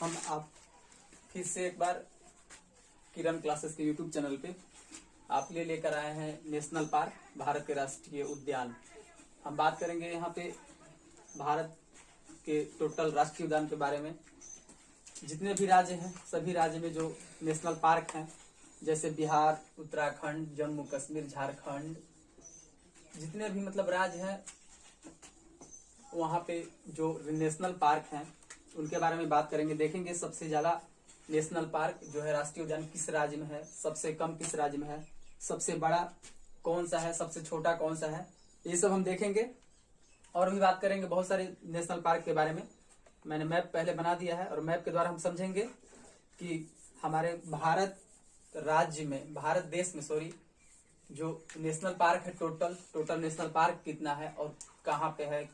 हम आप फिर से एक बार किरण क्लासेस के यूट्यूब चैनल पे आप लिए लेकर आए हैं नेशनल पार्क, भारत के राष्ट्रीय उद्यान। हम बात करेंगे यहाँ पे भारत के टोटल राष्ट्रीय उद्यान के बारे में। जितने भी राज्य हैं सभी राज्य में जो नेशनल पार्क हैं, जैसे बिहार, उत्तराखंड, जम्मू कश्मीर, झारखंड, जितने भी मतलब राज्य हैं वहाँ पे जो नेशनल पार्क हैं उनके बारे में बात करेंगे। देखेंगे सबसे ज्यादा नेशनल पार्क जो है राष्ट्रीय उद्यान किस राज्य में है, सबसे कम किस राज्य में है, सबसे बड़ा कौन सा है, सबसे छोटा कौन सा है, ये सब हम देखेंगे। और भी बात करेंगे बहुत सारे नेशनल पार्क के बारे में। मैंने मैप पहले बना दिया है और मैप के द्वारा हम समझेंगे कि हमारे भारत राज्य में, भारत देश में जो नेशनल पार्क है टोटल नेशनल पार्क कितना है और कहाँ पे है।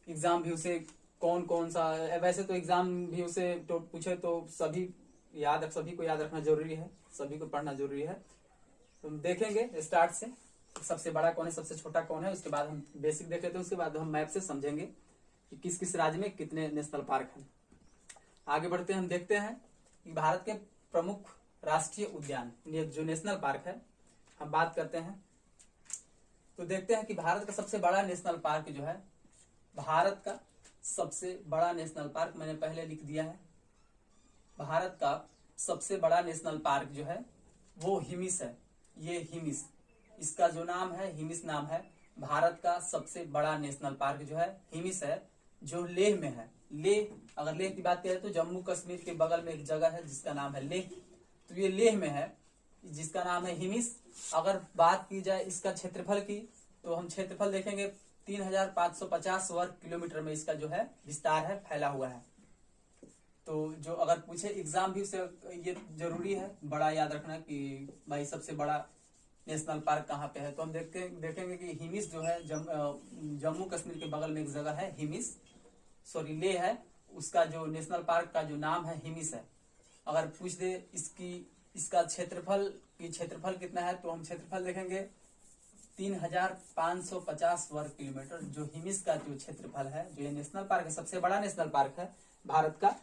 एग्जाम भी उसे कौन कौन सा, वैसे तो एग्जाम भी उसे पूछे तो सभी को याद रखना जरूरी है, सभी को पढ़ना जरूरी है। तो हम देखेंगे स्टार्ट से सबसे बड़ा कौन है, सबसे छोटा कौन है, उसके बाद हम बेसिक देख लेते हैं, उसके बाद हम मैप से समझेंगे कि किस किस राज्य में कितने नेशनल पार्क हैं। आगे बढ़ते हैं, हम देखते हैं कि भारत के प्रमुख राष्ट्रीय उद्यान जो नेशनल पार्क है हम बात करते हैं। तो देखते हैं कि भारत का सबसे बड़ा नेशनल पार्क जो है, भारत का सबसे बड़ा नेशनल पार्क मैंने पहले लिख दिया है। भारत का सबसे बड़ा नेशनल पार्क जो है वो हिमिस है। ये हिमिस, इसका जो नाम है हिमिस नाम है। भारत का सबसे बड़ा नेशनल पार्क जो है हिमिस है, जो लेह में है। लेह, अगर लेह की बात करें तो जम्मू कश्मीर के बगल में एक जगह है जिसका नाम है लेह, तो ये लेह में है जिसका नाम है हिमिस। अगर बात की जाए इसका क्षेत्रफल की तो हम क्षेत्रफल देखेंगे 3550 वर्ग किलोमीटर में इसका जो है विस्तार है, फैला हुआ है। तो जो अगर पूछे एग्जाम भी उसे ये जरूरी है बड़ा याद रखना कि भाई सबसे बड़ा नेशनल पार्क कहाँ पे है। तो हम देखेंगे कि हिमिस जो है जम्मू कश्मीर के बगल में एक जगह है हिमिस, लेह है, उसका जो नेशनल पार्क का जो नाम है हिमिस है। अगर पूछ दे इसका क्षेत्रफल कितना है तो हम क्षेत्रफल देखेंगे 3550 वर्ग किलोमीटर। जो हिमिस का जो क्षेत्रफल है, जो ये नेशनल पार्क है, सबसे बड़ा नेशनल पार्क है भारत का,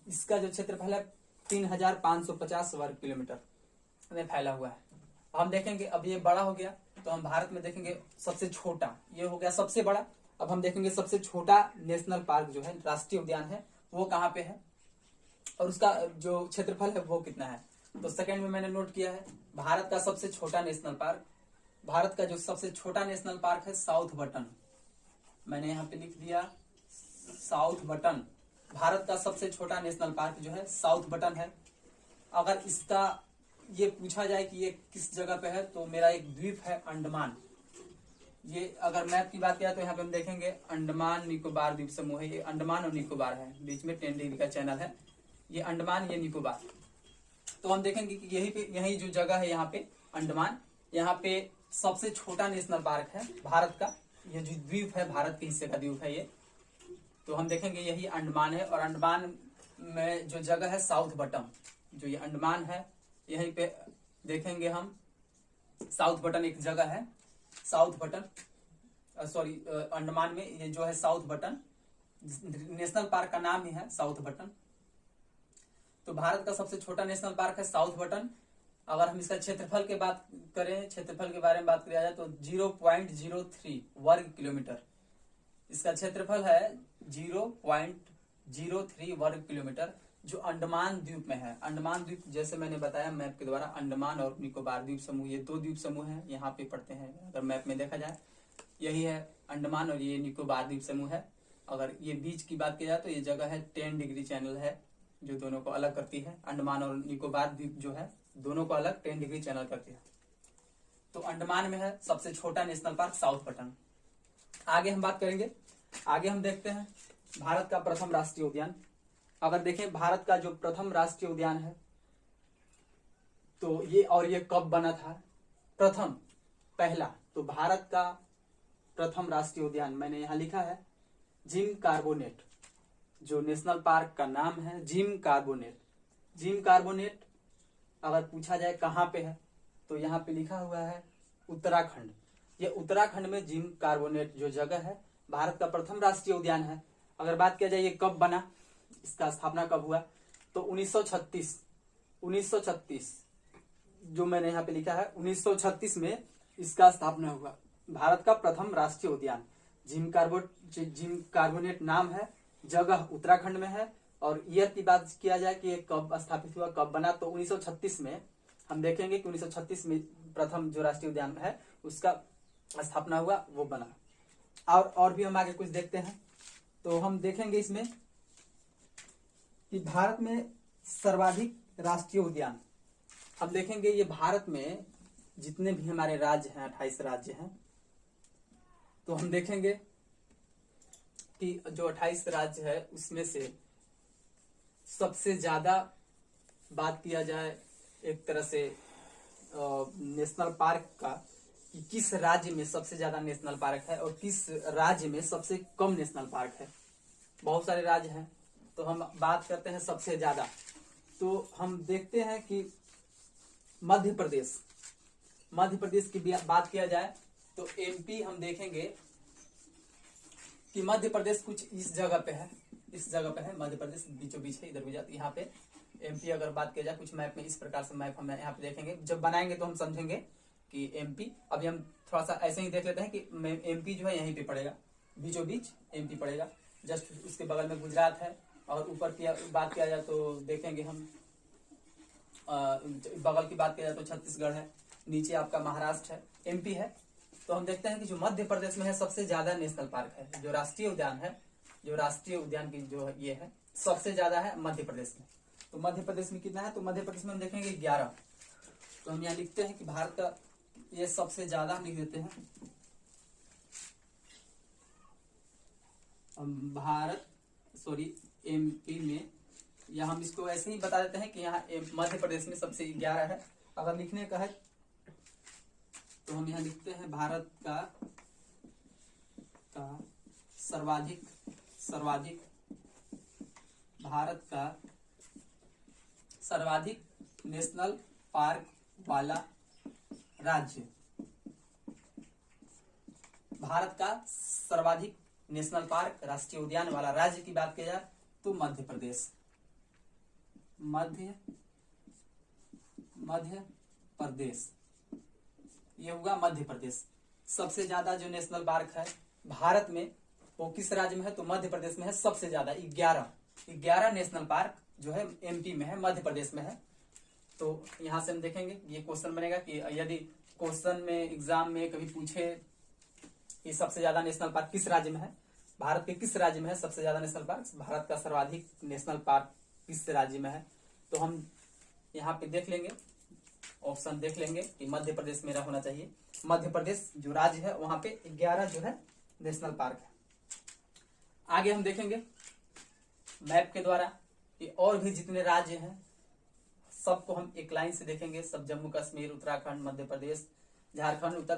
इसका जो क्षेत्रफल है 3550 वर्ग किलोमीटर में फैला हुआ है। हम देखेंगे अब ये बड़ा हो गया तो हम भारत में देखेंगे सबसे छोटा, ये हो गया सबसे बड़ा। अब हम देखेंगे सबसे छोटा नेशनल पार्क जो है राष्ट्रीय उद्यान है वो कहाँ पे है और उसका जो क्षेत्रफल है वो कितना है। तो सेकंड में मैंने नोट किया है भारत का सबसे छोटा नेशनल पार्क, भारत का जो सबसे छोटा नेशनल पार्क है साउथ बटन, मैंने यहाँ पे लिख दिया साउथ बटन। भारत का सबसे छोटा नेशनल पार्क जो है साउथ बटन है। अगर इसका ये पूछा जाए कि ये किस जगह पे है तो मेरा एक द्वीप है अंडमान। ये अगर मैप की बात किया तो यहाँ पे हम देखेंगे अंडमान निकोबार द्वीप समूह है। ये अंडमान और निकोबार है, बीच में 10 डिग्री का चैनल है, ये अंडमान ये निकोबार। तो हम देखेंगे कि यही जो जगह है यहाँ पे अंडमान, यहाँ पे सबसे छोटा नेशनल पार्क है भारत का। ये जो द्वीप है भारत के हिस्से का द्वीप है ये, तो हम देखेंगे यही अंडमान है। और अंडमान में जो जगह है साउथ बटन, जो ये अंडमान है यहीं पे देखेंगे हम साउथ बटन एक जगह है, साउथ बटन अंडमान में ये जो है साउथ बटन, नेशनल पार्क का नाम ही है साउथ बटन। तो भारत का सबसे छोटा नेशनल पार्क है साउथ बटन। अगर हम इसका क्षेत्रफल के बात करें, क्षेत्रफल के बारे में बात किया जाए तो 0.03 वर्ग किलोमीटर इसका क्षेत्रफल है, 0.03 वर्ग किलोमीटर, जो अंडमान द्वीप में है। अंडमान द्वीप जैसे मैंने बताया मैप के द्वारा, अंडमान और निकोबार द्वीप समूह ये 2 द्वीप समूह हैं, यहाँ पे पड़ते हैं। अगर मैप में देखा जाए यही है अंडमान और ये निकोबार द्वीप समूह है। अगर ये बीच की बात की जाए तो ये जगह है 10 डिग्री चैनल है जो दोनों को अलग करती है। अंडमान और निकोबार द्वीप जो है दोनों को अलग 10 डिग्री चैनल करती है। तो अंडमान में है सबसे छोटा नेशनल पार्क साउथ बटन। आगे हम बात करेंगे, आगे हम देखते हैं भारत का प्रथम राष्ट्रीय उद्यान। अगर देखें भारत का जो प्रथम राष्ट्रीय उद्यान है तो ये कब बना था, पहला, तो भारत का प्रथम राष्ट्रीय उद्यान मैंने यहाँ लिखा है जिम कार्बोनेट। जो नेशनल पार्क का नाम है जिम कार्बोनेट। जिम कार्बोनेट अगर पूछा जाए कहाँ पे है तो यहाँ पे लिखा हुआ है उत्तराखंड। ये उत्तराखंड में जिम कार्बोनेट जो जगह है भारत का प्रथम राष्ट्रीय उद्यान है। अगर बात किया जाए ये कब बना इसका स्थापना कब हुआ? तो 1936 जो मैंने यहाँ पे लिखा है 1936 में इसका स्थापना हुआ। भारत का प्रथम राष्ट्रीय उद्यान। जिम कार्बोनेट नाम है, जगह उत्तराखंड में है। और ईयर की बात किया जाए कि ये कब स्थापित हुआ, कब बना, तो 1936 में हम देखेंगे कि 1936 में प्रथम जो राष्ट्रीय उद्यान है उसका स्थापना हुआ, वो बना। और भी हम आगे कुछ देखते हैं तो हम देखेंगे इसमें कि भारत में सर्वाधिक राष्ट्रीय उद्यान हम देखेंगे। ये भारत में जितने भी हमारे राज्य हैं, 28 राज्य हैं, तो हम देखेंगे कि जो 28 राज्य है उसमें से सबसे ज्यादा बात किया जाए एक तरह से नेशनल पार्क का, कि किस राज्य में सबसे ज्यादा नेशनल पार्क है और किस राज्य में सबसे कम नेशनल पार्क है। बहुत सारे राज्य हैं तो हम बात करते हैं सबसे ज्यादा। तो हम देखते हैं कि मध्य प्रदेश की बात किया जाए तो एमपी हम देखेंगे कि मध्य प्रदेश कुछ इस जगह पे है, मध्य प्रदेश बीचों बीच है, इधर गुजरात, यहाँ पे एमपी अगर बात किया जाए कुछ मैप में इस प्रकार से मैप हम यहाँ पे देखेंगे। जब बनाएंगे तो हम समझेंगे कि एमपी, अभी हम थोड़ा सा ऐसे ही देख लेते हैं कि एमपी जो है यहीं पे पड़ेगा, बीचों बीच एमपी पड़ेगा। जस्ट उसके बगल में गुजरात है। और ऊपर की बात किया जाए तो देखेंगे हम बगल की बात किया जाए तो छत्तीसगढ़ है, नीचे आपका महाराष्ट्र है, एमपी है। तो हम देखते हैं कि जो मध्य प्रदेश में है सबसे ज्यादा नेशनल पार्क है, जो राष्ट्रीय उद्यान है, जो राष्ट्रीय उद्यान की जो ये है सबसे ज्यादा है मध्य प्रदेश में। तो मध्य प्रदेश में कितना है? तो मध्य प्रदेश में हम देखेंगे 11। तो हम यहाँ लिखते हैं कि भारत का ये सबसे ज्यादा हम लिख देते हैं, एमपी में, या हम इसको ऐसे ही बता देते हैं कि यहाँ मध्य प्रदेश में सबसे 11 है। अगर लिखने का है तो हम यहाँ लिखते हैं भारत का सर्वाधिक नेशनल पार्क वाला राज्य। भारत का सर्वाधिक नेशनल पार्क, राष्ट्रीय उद्यान वाला राज्य की बात की जाए तो मध्य प्रदेश, ये हुआ मध्य प्रदेश। सबसे ज्यादा जो नेशनल पार्क है भारत में वो किस राज्य में है? तो मध्य प्रदेश में है सबसे ज्यादा, 11 नेशनल पार्क जो है एमपी में है, मध्य प्रदेश में है। तो यहां से हम देखेंगे ये क्वेश्चन बनेगा कि यदि क्वेश्चन में एग्जाम में कभी पूछे कि सबसे ज्यादा नेशनल पार्क किस राज्य में है, भारत के किस राज्य में है सबसे ज्यादा नेशनल पार्क, भारत का सर्वाधिक नेशनल पार्क किस राज्य में है, तो हम यहाँ पे देख लेंगे, ऑप्शन देख लेंगे कि मध्य प्रदेश मेरा होना चाहिए। मध्य प्रदेश जो राज्य है वहां पे 11 जो है नेशनल पार्क है। आगे हम देखेंगे मैप के द्वारा कि और भी जितने राज्य हैं सबको हम एक लाइन से देखेंगे। सब जम्मू कश्मीर, उत्तराखंड, मध्य प्रदेश, झारखंड, उत्तर